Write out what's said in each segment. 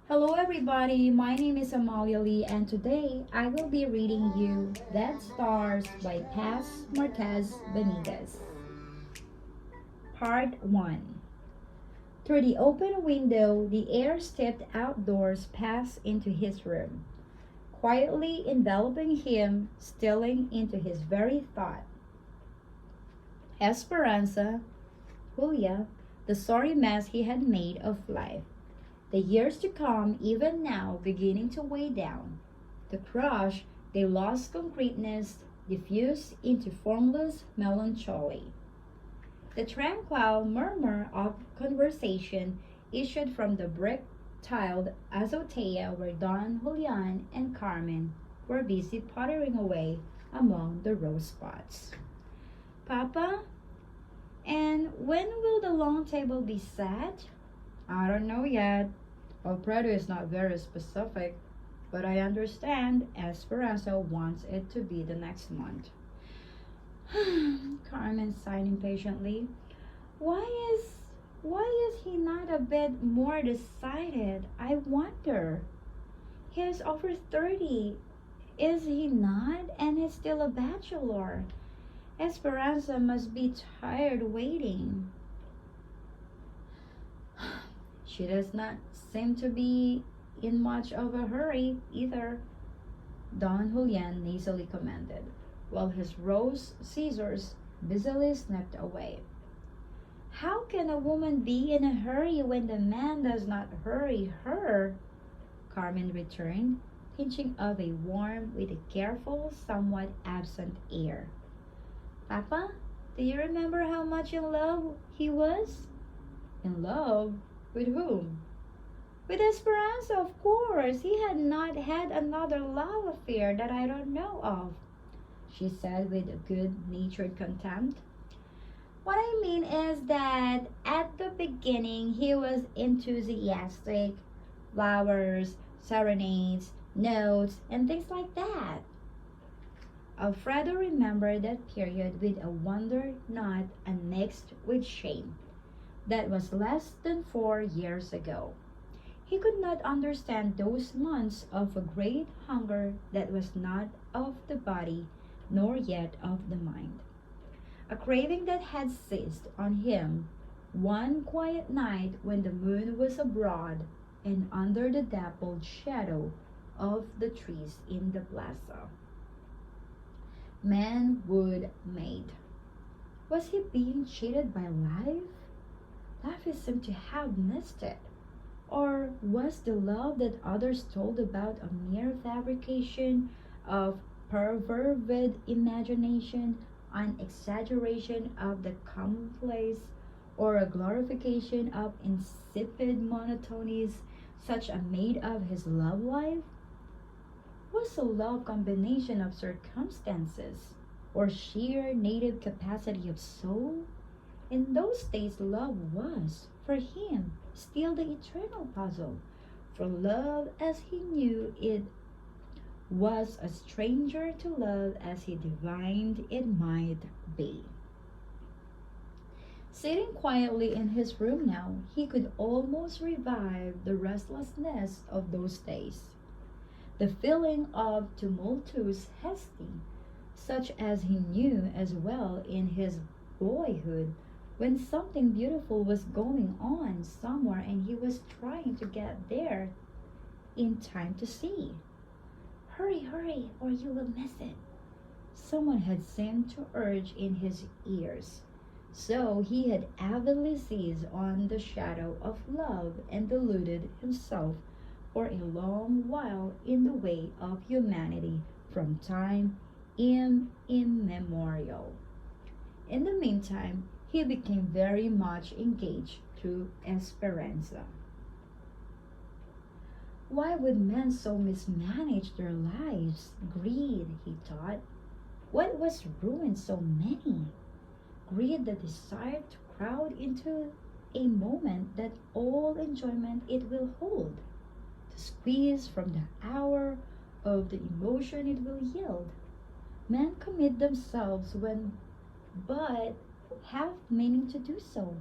Hello everybody, my name is Amalia Lee and today I will be reading you Dead Stars by Paz Marquez Benitez. Part 1. Through the open window, the air stepped outdoors passed into his room, quietly enveloping him, stealing into his very thought. Esperanza, Julia, the sorry mess he had made of life. The years to come, even now, beginning to weigh down. The crush, they lost concreteness, diffused into formless melancholy. The tranquil murmur of conversation issued from the brick-tiled azotea where Don Julian and Carmen were busy pottering away among the rose pots. Papa, and when will the long table be set? I don't know yet. Alfredo is not very specific, but I understand Esperanza wants it to be the next month. Carmen sighed impatiently. Why is why is he not a bit more decided? I wonder. He is over 30. Is he not? And he's still a bachelor. Esperanza must be tired waiting. She does not seem to be in much of a hurry either, Don Julian nasally commented, while his rose scissors busily snipped away. How can a woman be in a hurry when the man does not hurry her? Carmen returned, pinching of a warm with a careful, somewhat absent air. Papa, do you remember how much in love he was? In love? With whom? With Esperanza, of course. He had not had another love affair that I don't know of, she said with a good-natured contempt. What I mean is that at the beginning he was enthusiastic, flowers, serenades, notes, and things like that. Alfredo remembered that period with a wonder not unmixed with shame. That was less than 4 years ago. He could not understand those months of a great hunger that was not of the body nor yet of the mind. A craving that had seized on him one quiet night when the moon was abroad and under the dappled shadow of the trees in the plaza. Man, wood, maid. Was he being cheated by life? Life seemed to have missed it. Or was the love that others told about a mere fabrication of perverted imagination, an exaggeration of the commonplace, or a glorification of insipid monotonies such a made of his love life? Was a love combination of circumstances, or sheer native capacity of soul? In those days, love was, for him, still the eternal puzzle. For love, as he knew it, was a stranger to love as he divined it might be. Sitting quietly in his room now, he could almost revive the restlessness of those days. The feeling of tumultuous haste, such as he knew as well in his boyhood, when something beautiful was going on somewhere and he was trying to get there in time to see. Hurry, hurry, or you will miss it. Someone had seemed to urge in his ears. So he had avidly seized on the shadow of love and deluded himself for a long while in the way of humanity from time immemorial. In the meantime, he became very much engaged through Esperanza. Why would men so mismanage their lives? Greed, he thought. What was ruined so many? Greed, the desire to crowd into a moment that all enjoyment it will hold, to squeeze from the hour of the emotion it will yield. Men commit themselves when but have meaning to do so,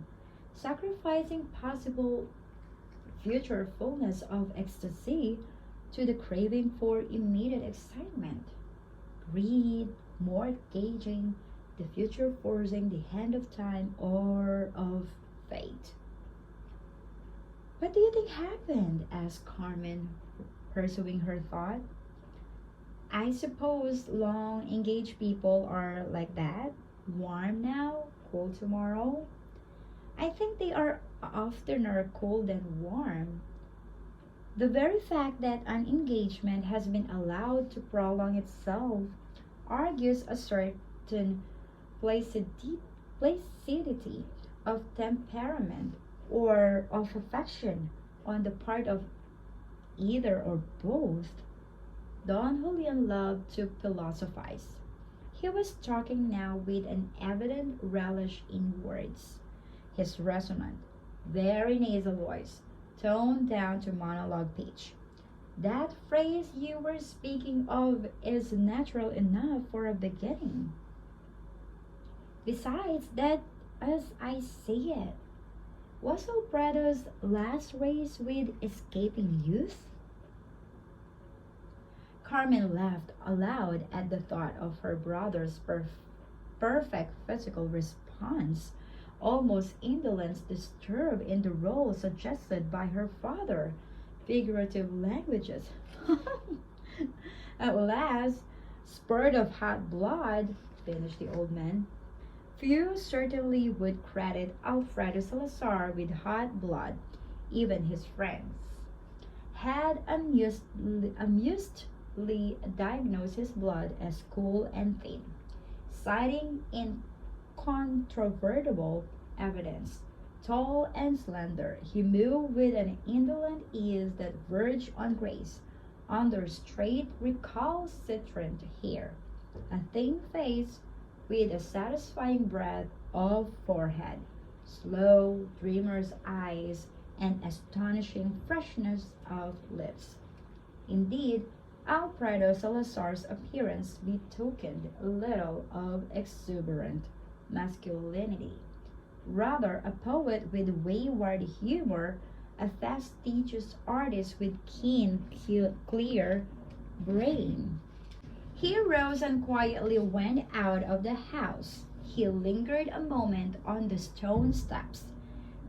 sacrificing possible future fullness of ecstasy to the craving for immediate excitement. Greed, mortgaging, the future forcing the hand of time or of fate. What do you think happened? Asked Carmen, pursuing her thought. I suppose long engaged people are like that. Warm now, cool tomorrow. I think they are oftener cool than warm. The very fact that an engagement has been allowed to prolong itself argues a certain placidity of temperament or of affection on the part of either or both. Don Julian loved to philosophize. He was talking now with an evident relish in words. His resonant, very nasal voice toned down to monologue pitch. That phrase you were speaking of is natural enough for a beginning. Besides that, as I say it, was Alfredo's last race with escaping youth? Carmen laughed aloud at the thought of her brother's perfect physical response, almost indolence disturbed in the role suggested by her father. Figurative languages. At last, spurred of hot blood, finished the old man. Few certainly would credit Alfredo Salazar with hot blood, even his friends. Had amusedly diagnosed his blood as cool and thin, citing incontrovertible evidence. Tall and slender, he moved with an indolent ease that verged on grace, under straight, recalcitrant hair, a thin face with a satisfying breadth of forehead, slow, dreamer's eyes, and astonishing freshness of lips. Indeed, Alfredo Salazar's appearance betokened little of exuberant masculinity. Rather, a poet with wayward humor, a fastidious artist with keen, clear brain. He rose and quietly went out of the house. He lingered a moment on the stone steps,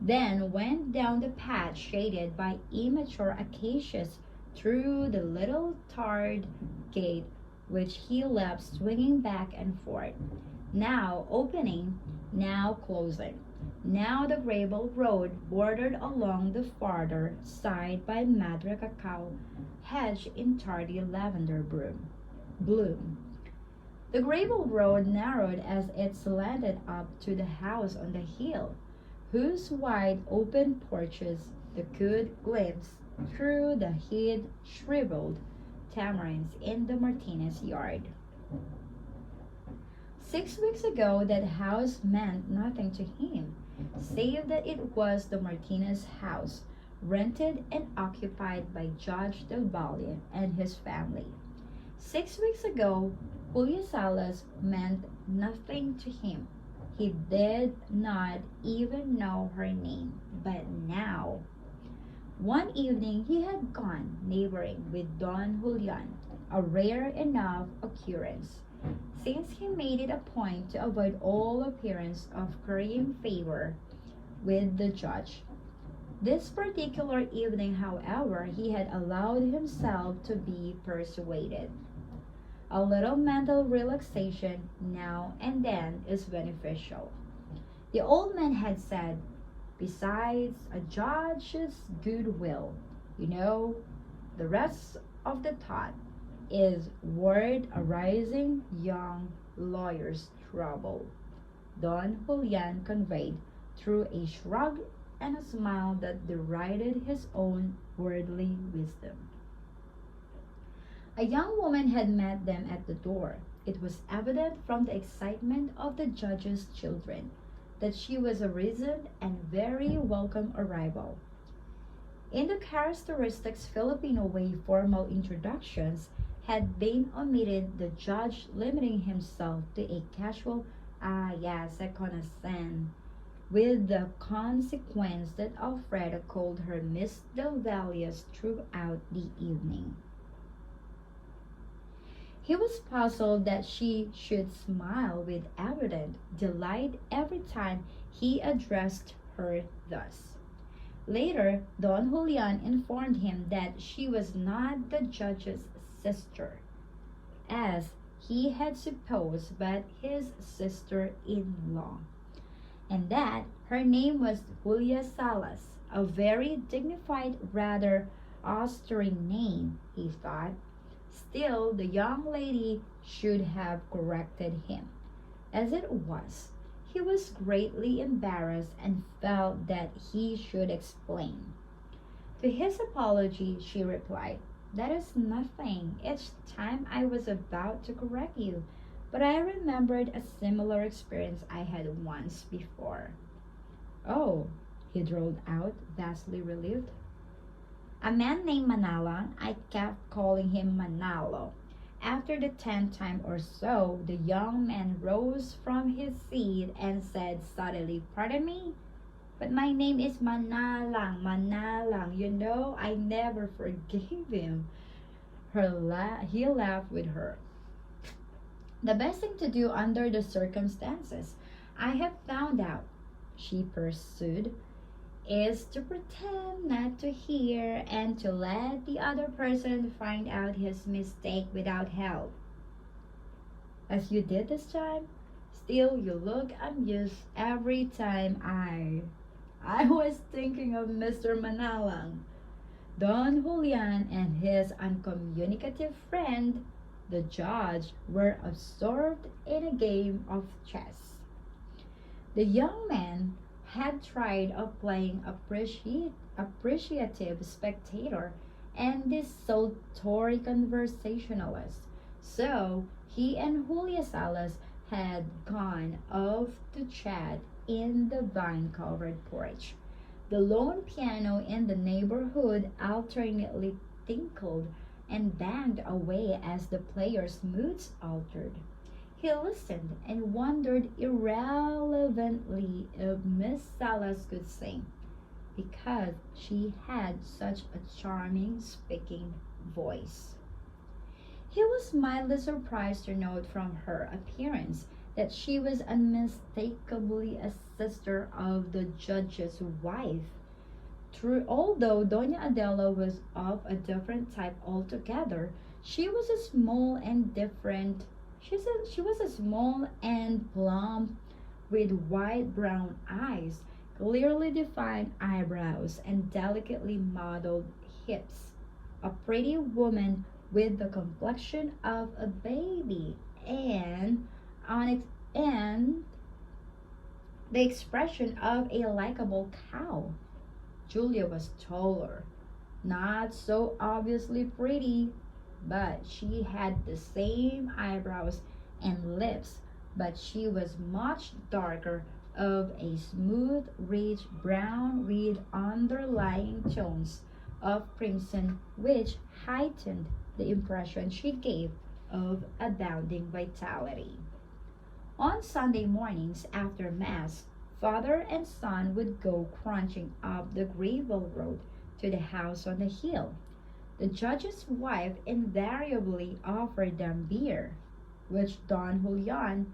then went down the path shaded by immature acacias through the little tarred gate which he left swinging back and forth, now opening, now closing. Now the gravel road bordered along the farther side by Madre Cacao hedge in tardy lavender bloom. The gravel road narrowed as it slanted up to the house on the hill, whose wide open porches the could glimpse through the hid shriveled tamarinds in the Martinez yard. 6 weeks ago that house meant nothing to him, save that it was the Martinez house, rented and occupied by Judge Del Valle and his family. 6 weeks ago, Julia Salas meant nothing to him. He did not even know her name, but now, one evening he had gone neighboring with Don Julian, a rare enough occurrence, since he made it a point to avoid all appearance of currying favor with the judge. This particular evening, however, he had allowed himself to be persuaded. A little mental relaxation now and then is beneficial. The old man had said, besides a judge's goodwill, you know, the rest of the thought is word arising young lawyer's trouble. Don Julian conveyed through a shrug and a smile that derided his own worldly wisdom. A young woman had met them at the door. It was evident from the excitement of the judge's children that she was a recent and very welcome arrival. In the characteristic Filipino way, formal introductions had been omitted, the judge limiting himself to a casual, ah yes, I connaissance, with the consequence that Alfredo called her Miss Del Valles throughout the evening. He was puzzled that she should smile with evident delight every time he addressed her thus. Later, Don Julian informed him that she was not the judge's sister, as he had supposed, but his sister in law, and that her name was Julia Salas, a very dignified, rather austere name, he thought. Still, the young lady should have corrected him. As it was, he was greatly embarrassed and felt that he should explain. To his apology, she replied, "That is nothing. Each time I was about to correct you, but I remembered a similar experience I had once before." "Oh," he drawled out, vastly relieved. "A man named Manala, I kept calling him Manalo. After the 10th time or so, the young man rose from his seat and said suddenly, 'Pardon me, but my name is Manalang, Manalang. You know, I never forgave him.' He laughed with her. "The best thing to do under the circumstances, I have found out," she pursued, "is to pretend not to hear and to let the other person find out his mistake without help. As you did this time. Still, you look amused every time I was thinking of Mr. Manalang." Don Julian and his uncommunicative friend, the judge, were absorbed in a game of chess. The young man had tried of playing appreciative spectator and desultory conversationalist, so he and Julia Salas had gone off to chat in the vine-covered porch. The lone piano in the neighborhood alternately tinkled and banged away as the players' moods altered. He listened and wondered irrelevantly if Miss Salas could sing, because she had such a charming speaking voice. He was mildly surprised to note from her appearance that she was unmistakably a sister of the judge's wife. True, although Doña Adela was of a different type altogether, she was a small and different. She was a small and plump, with wide brown eyes, clearly defined eyebrows, and delicately modeled hips. A pretty woman with the complexion of a baby and the expression of a likable cow. Julia was taller, not so obviously pretty, but she had the same eyebrows and lips, but she was much darker, of a smooth, rich brown with underlying tones of crimson, which heightened the impression she gave of abounding vitality. On Sunday mornings after Mass, father and son would go crunching up the gravel road to the house on the hill. The judge's wife invariably offered them beer, which Don Julian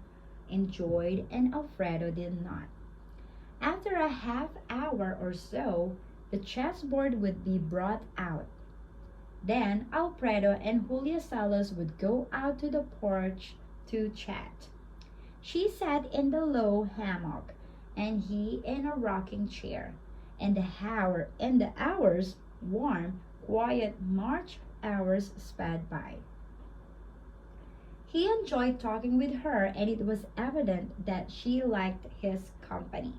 enjoyed and Alfredo did not. After a half hour or so, the chessboard would be brought out. Then Alfredo and Julia Salas would go out to the porch to chat. She sat in the low hammock, and he in a rocking chair, and the hours, warm, quiet March hours, sped by. He enjoyed talking with her, and it was evident that she liked his company.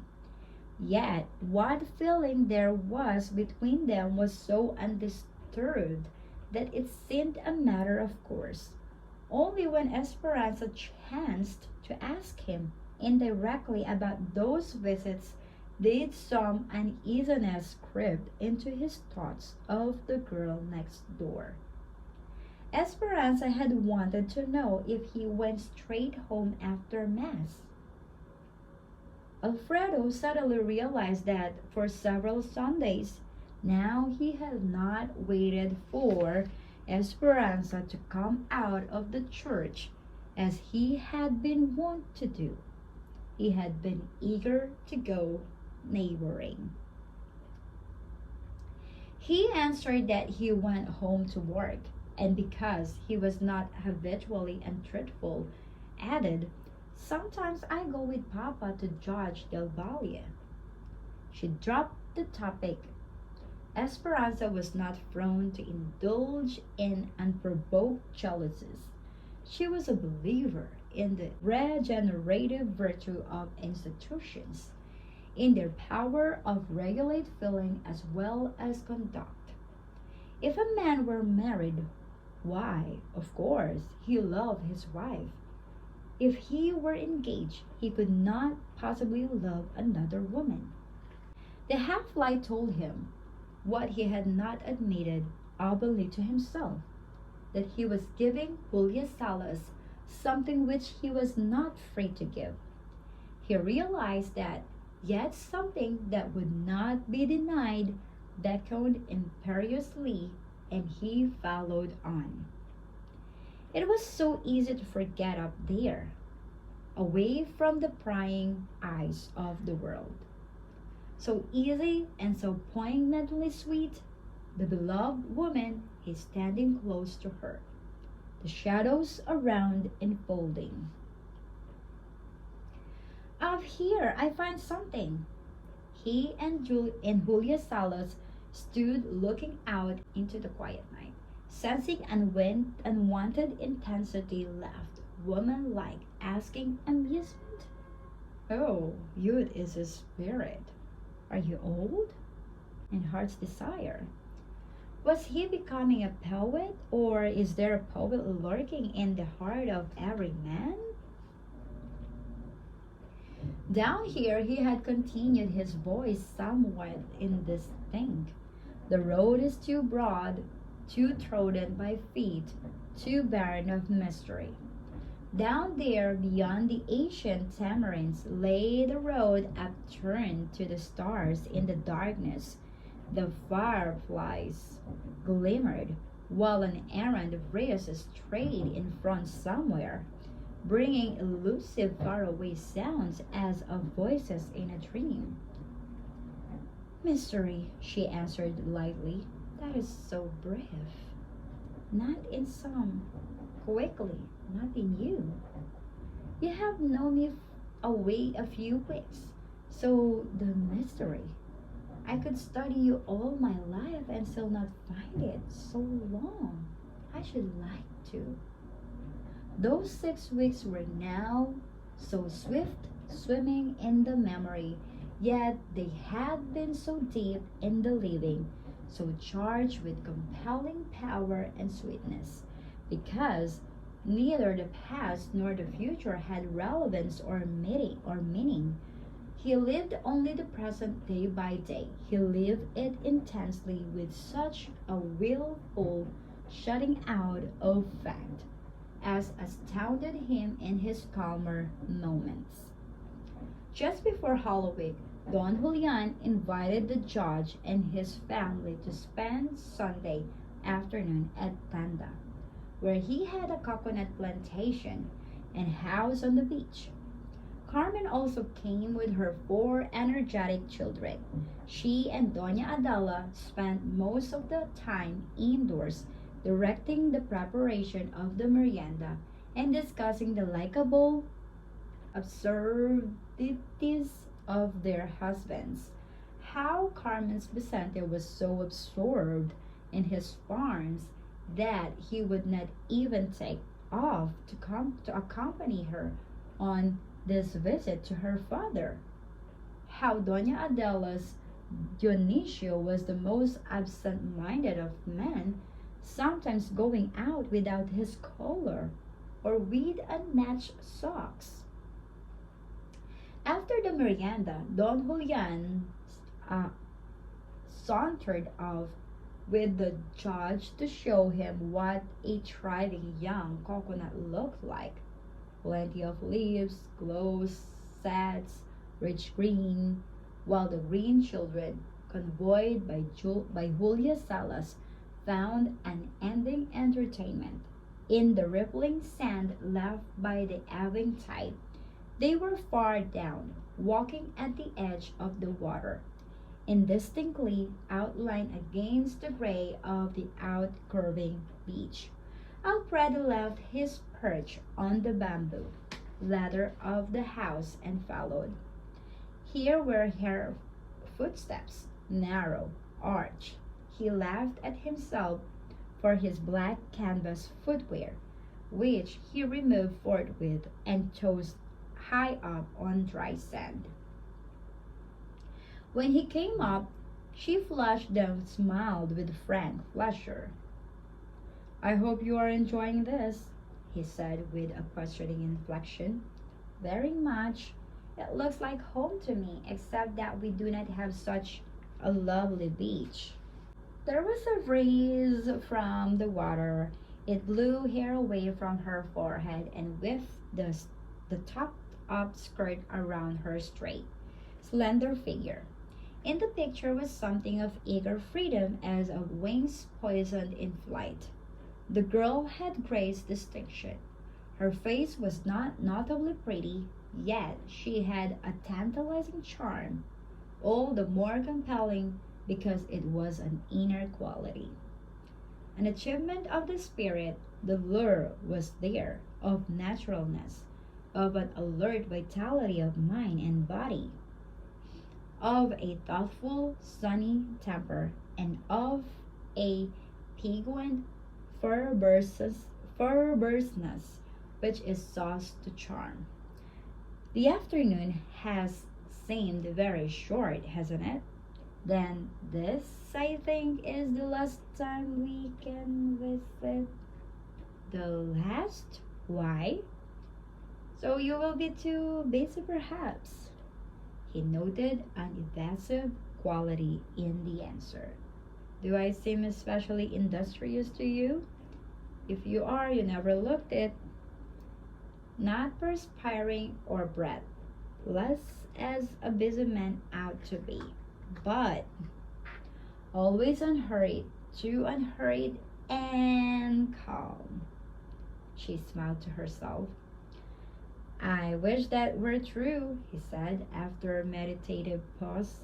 Yet what feeling there was between them was so undisturbed that it seemed a matter of course. Only when Esperanza chanced to ask him indirectly about those visits did some uneasiness creep into his thoughts of the girl next door. Esperanza had wanted to know if he went straight home after Mass. Alfredo suddenly realized that for several Sundays now he had not waited for Esperanza to come out of the church as he had been wont to do. He had been eager to go neighboring. He answered that he went home to work, and because he was not habitually untruthful, added, "Sometimes I go with Papa to Judge Del Valle." She dropped the topic. Esperanza was not prone to indulge in unprovoked jealousies. She was a believer in the regenerative virtue of institutions, in their power of regulate feeling as well as conduct. If a man were married, why, of course, he loved his wife. If he were engaged, he could not possibly love another woman. The half-light told him what he had not admitted openly to himself, that he was giving Julia Salas something which he was not free to give. He realized that yet something that would not be denied beckoned imperiously, and he followed on. It was so easy to forget up there, away from the prying eyes of the world. So easy and so poignantly sweet, the beloved woman is standing close to her, the shadows around enfolding. Up here, I find something. He and Julia Salas stood looking out into the quiet night, sensing unwanted intensity left, woman-like, asking amusement. "Oh, youth is a spirit. Are you old?" And heart's desire. Was he becoming a poet, or is there a poet lurking in the heart of every man? Down here he had continued, his voice somewhat indistinct. The road is too broad, too trodden by feet, too barren of mystery. Down there, beyond the ancient tamarinds, lay the road upturned to the stars in the darkness. The fireflies glimmered, while an errand breeze strayed in front somewhere, bringing elusive faraway sounds as of voices in a dream. "Mystery," she answered lightly. "That is so brief. Not in some. Quickly, not in you. You have known me away a few weeks. So the mystery. I could study you all my life and still not find it. So long. I should like to." Those 6 weeks were now so swift, swimming in the memory, yet they had been so deep in the living, so charged with compelling power and sweetness, because neither the past nor the future had relevance or meaning. He lived only the present day by day. He lived it intensely with such a willful shutting out of fact as astounded him in his calmer moments. Just before Halloween, Don Julian invited the judge and his family to spend Sunday afternoon at Tanda, where he had a coconut plantation and house on the beach. Carmen also came with her 4 energetic children. She and Doña Adela spent most of the time indoors, directing the preparation of the merienda and discussing the likable absurdities of their husbands. How Carmen's Vicente was so absorbed in his farms that he would not even take off to come to accompany her on this visit to her father. How Doña Adela's Dionisio was the most absent-minded of men, sometimes going out without his collar or with unmatched socks. After the merienda, Don Julian uh, sauntered off with the judge to show him what a thriving young coconut looked like. Plenty of leaves, glows, sets, rich green, while the green children, convoyed by Julia Salas, found an ending entertainment. In the rippling sand left by the ebbing tide, they were far down, walking at the edge of the water, indistinctly outlined against the gray of the outcurving beach. Alfredo left his perch on the bamboo ladder of the house and followed. Here were her footsteps, narrow, arch. He laughed at himself for his black canvas footwear, which he removed forthwith and tossed high up on dry sand. When he came up, she flushed and smiled with frank pleasure. I hope you are enjoying this, he said with a questioning inflection. Very much. It looks like home to me, except that we do not have such a lovely beach. There was a breeze from the water. It blew hair away from her forehead and whipped the tucked up skirt around her straight, slender figure. In the picture was something of eager freedom as of wings poisoned in flight. The girl had graced distinction. Her face was not notably pretty, yet she had a tantalizing charm, all the more compelling because it was an inner quality. An achievement of the spirit, the lure was there, of naturalness, of an alert vitality of mind and body, of a thoughtful, sunny temper, and of a piquant fervorousness which is sauce to charm. The afternoon has seemed very short, hasn't it? Then this, I think, is the last time we can visit. The last? Why? So you will be too busy, perhaps. He noted an evasive quality in the answer. Do I seem especially industrious to you? If you are, you never looked it. Not perspiring or breath, less as a busy man ought to be, but always unhurried, too unhurried and calm. She smiled to herself. I wish that were true, he said after a meditative pause.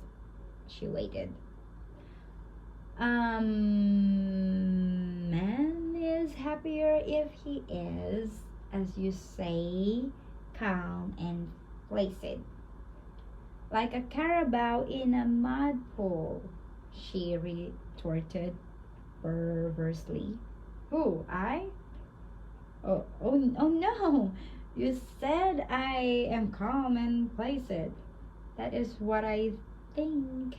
She waited. Man is happier if he is, as you say, calm and placid. Like a carabao in a mud pool, she retorted perversely. Who, I? Oh no! You said I am calm and placid. That is what I think.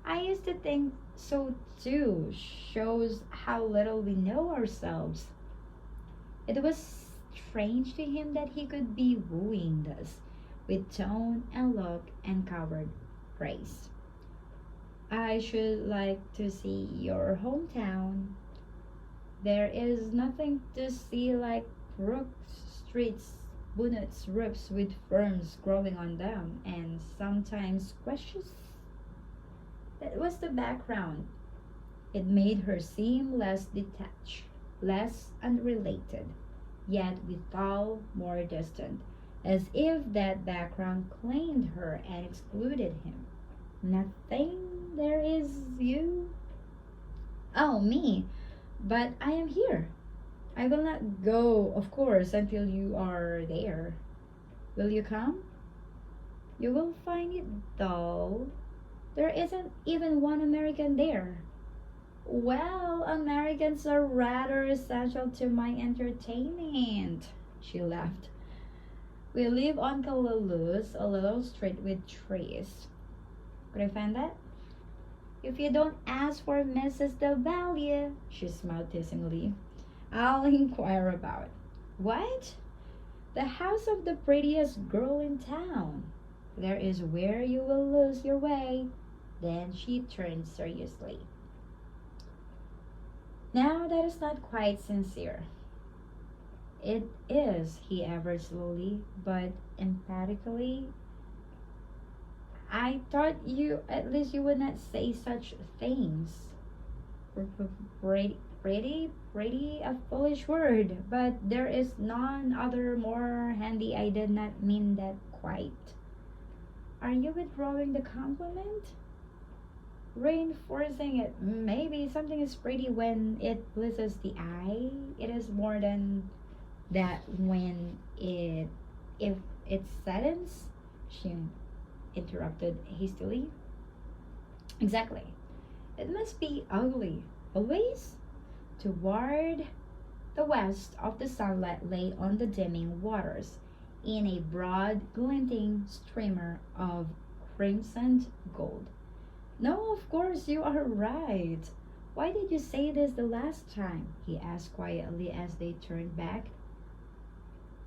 I used to think so too. Shows how little we know ourselves. It was strange to him that he could be wooing us with tone and look and coward praise. I should like to see your hometown. There is nothing to see like brooks, streets, bonnets, roofs with ferns growing on them, and sometimes squashes. That was the background. It made her seem less detached, less unrelated, yet withal more distant, as if that background claimed her and excluded him. Nothing there is you? Oh, me. But I am here. I will not go, of course, until you are there. Will you come? You will find it dull. There isn't even one American there. Well, Americans are rather essential to my entertainment, she laughed. We live on Calulus, a little street with trees. Could I find that? If you don't ask for Mrs. Del Valle, she smiled teasingly, I'll inquire about. What? The house of the prettiest girl in town. There is where you will lose your way. Then she turned seriously. Now that is not quite sincere. It is, he averred slowly, but emphatically. I thought you, at least you would not say such things. Pretty, pretty a foolish word, but there is none other more handy. I did not mean that quite. Are you withdrawing the compliment? Reinforcing it. Maybe something is pretty when it pleases the eye. It is more than that when it, if it saddens. She interrupted hastily. Exactly. It must be ugly. Always? Toward the west of the sunlight lay on the dimming waters in a broad glinting streamer of crimsoned gold. No, of course you are right. Why did you say this the last time? He asked quietly as they turned back.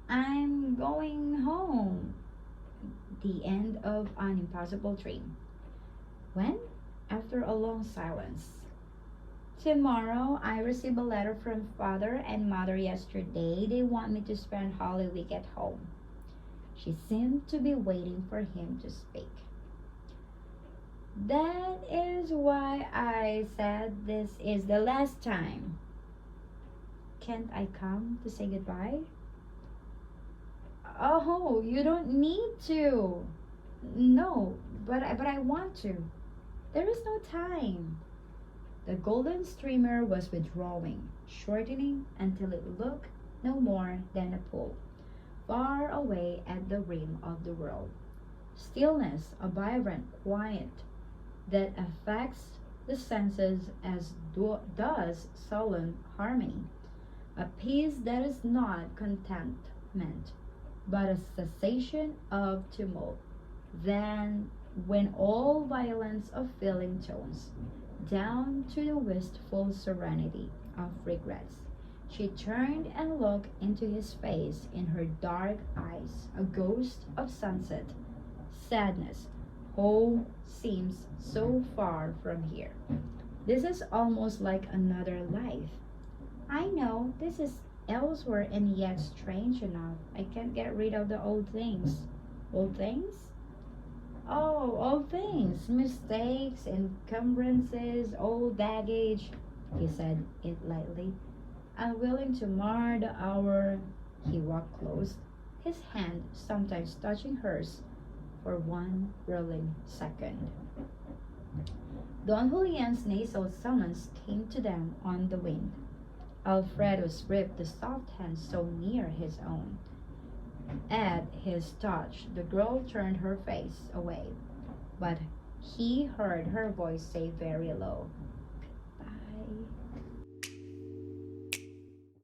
I'm going home. The end of an impossible dream. When? After a long silence. Tomorrow, I received a letter from father and mother yesterday. They want me to spend Holy Week at home. She seemed to be waiting for him to speak. That is why I said this is the last time. Can't I come to say goodbye? Oh, you don't need to. No, but I want to. There is no time. The golden streamer was withdrawing, shortening until it looked no more than a pool, far away at the rim of the world. Stillness, a vibrant quiet that affects the senses as does sullen harmony, a peace that is not contentment, but a cessation of tumult. Then, when all violence of feeling tones down to the wistful serenity of regrets, she turned and looked into his face in her dark eyes, a ghost of sunset, sadness. Home seems so far from here. This is almost like another life. I know this is elsewhere, and yet strange enough, I can't get rid of the old things. Old things? Oh, old things. Mistakes, encumbrances, old baggage. He said it lightly, unwilling to mar the hour. He walked close, his hand sometimes touching hers for one thrilling second. Don Julian's nasal summons came to them on the wind. Alfredo's gripped the soft hand so near his own. At his touch, the girl turned her face away, but he heard her voice say very low, "Goodbye."